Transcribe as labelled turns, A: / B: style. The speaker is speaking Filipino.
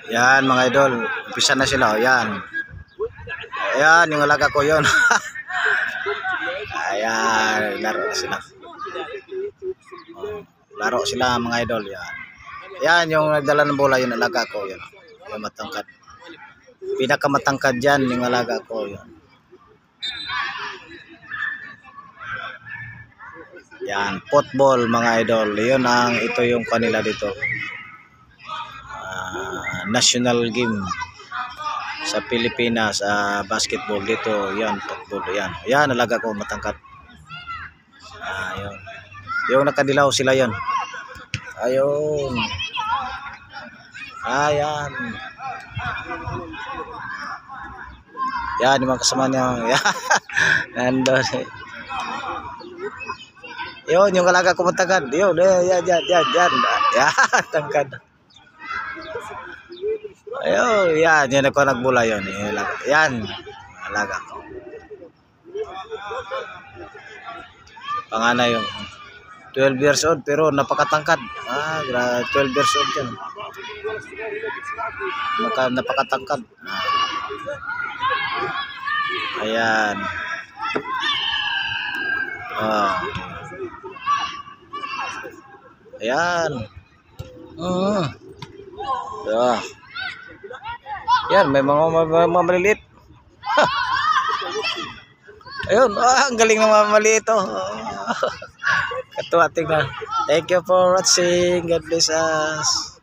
A: Yan mga idol, umpisa na sila. O, yan. Ayan, yung alaga ko yun. Ayan, laro na sila. O, laro sila mga idol. Yan. Yan, yung nagdala ng bola, yung alaga ko. Yan. Yung matangkad. Pinakamatangkad dyan, yung alaga ko. Yan. Yan, football mga idol. Yun ang, ito yung kanila dito. National game sa Pilipinas, basketball dito. Yan, football. Yan, yan, alaga ko matangkad. Ayun. Yung nakadilaw sila yon. Ayun. Ayan. Yan, yung mga kasama niya. Nandun. Yun, yung alaga ko matangkad. Yun, yan. Yan, tangkad. Ayun, yan, yun ako nagbula yun. Yan, alaga ko. Panganay yung 12 years old pero napakatangkad. 12 years old yan. Napakatangkad. Ayan. Ayan. Yan, may mga maliliit. Ayun, ang galing ng mga maliit. Katuwa tingnan. Thank you for watching. God bless us.